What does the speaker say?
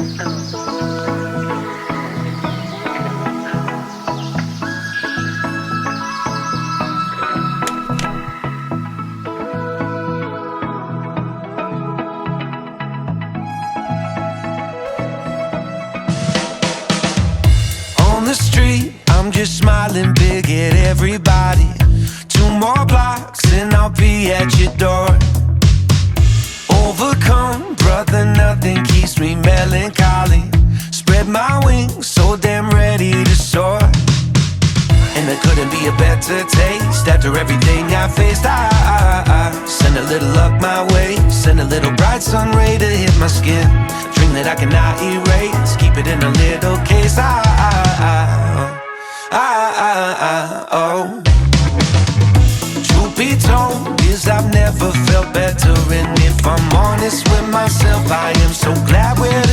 On the street, I'm just smiling big at everybody. 2 more blocks and I'll be at your door. Overcome, brother, nothing keeps me melancholy. Spread my wings, so damn ready to soar. And there couldn't be a better taste after everything I faced. I send a little luck my way, send a little bright sun ray to hit my skin. A dream that I cannot erase, keep it in a little case. Oh. Truth be told is I've never felt better, and if I'm honest with myself, I am so glad we're